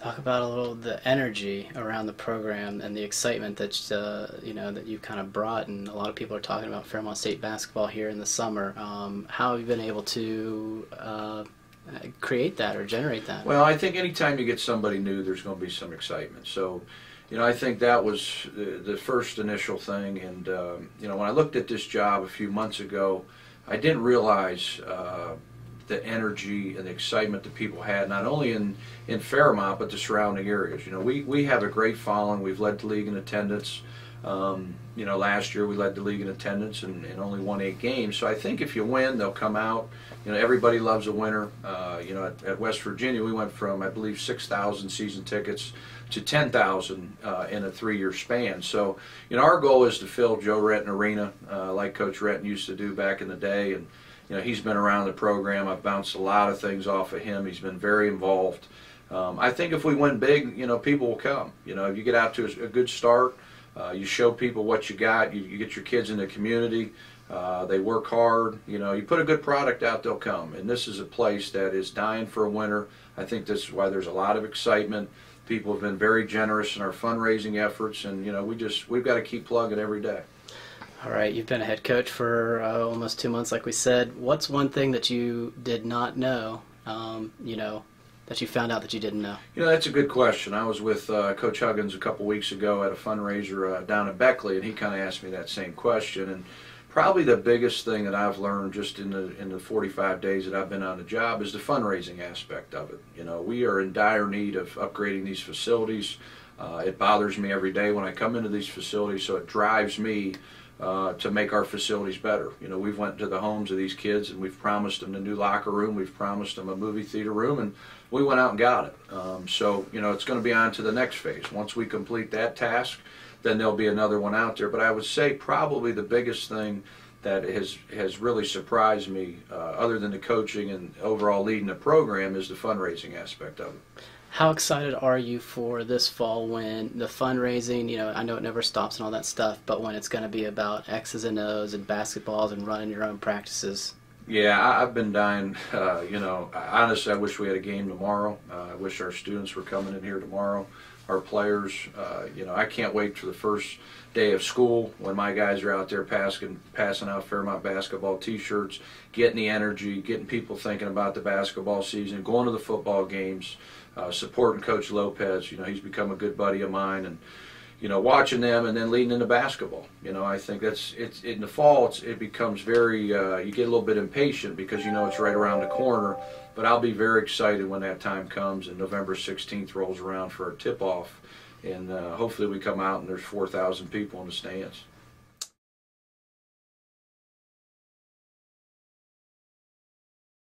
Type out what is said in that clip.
Talk about a little the energy around the program and the excitement that that you've kind of brought, and a lot of people are talking about Fairmont State basketball here in the summer. How have you been able to create that or generate that? Well, I think anytime you get somebody new, there's going to be some excitement. So, I think that was the first initial thing. And when I looked at this job a few months ago, I didn't realize the energy and the excitement that people had, not only in Fairmont, but the surrounding areas. We have a great following. We've led the league in attendance. Last year we led the league in attendance and only won 8 games. So I think if you win, they'll come out. Everybody loves a winner. At West Virginia, we went from, I believe, 6,000 season tickets to 10,000 in a 3-year span. So, our goal is to fill Joe Retton Arena like Coach Retton used to do back in the day. And he's been around the program. I've bounced a lot of things off of him. He's been very involved. I think if we win big, people will come. If you get out to a good start, you show people what you got. You get your kids in the community. They work hard. You put a good product out, they'll come. And this is a place that is dying for a winner. I think this is why there's a lot of excitement. People have been very generous in our fundraising efforts, and we've got to keep plugging every day. All right, you've been a head coach for almost 2 months, like we said. What's one thing that you did not know, that you found out that you didn't know? That's a good question. I was with Coach Huggins a couple weeks ago at a fundraiser down in Beckley, and he kind of asked me that same question. And probably the biggest thing that I've learned just in the 45 days that I've been on the job is the fundraising aspect of it. We are in dire need of upgrading these facilities. It bothers me every day when I come into these facilities, so it drives me to make our facilities better. We've went to the homes of these kids and we've promised them a new locker room, we've promised them a movie theater room, and we went out and got it. So it's going to be on to the next phase. Once we complete that task, then there'll be another one out there. But I would say probably the biggest thing that has really surprised me, other than the coaching and overall leading the program, is the fundraising aspect of it. How excited are you for this fall when the fundraising, I know it never stops and all that stuff, but when it's going to be about X's and O's and basketballs and running your own practices? Yeah, I've been dying. Honestly, I wish we had a game tomorrow. I wish our students were coming in here tomorrow, our players. I can't wait for the first day of school when my guys are out there passing out Fairmont basketball T-shirts, getting the energy, getting people thinking about the basketball season, going to the football games. Supporting Coach Lopez. He's become a good buddy of mine, and watching them and then leading into basketball. I think it's in the fall. It becomes very you get a little bit impatient because it's right around the corner. But I'll be very excited when that time comes and November 16th rolls around for a tip-off, and hopefully we come out and there's 4,000 people in the stands.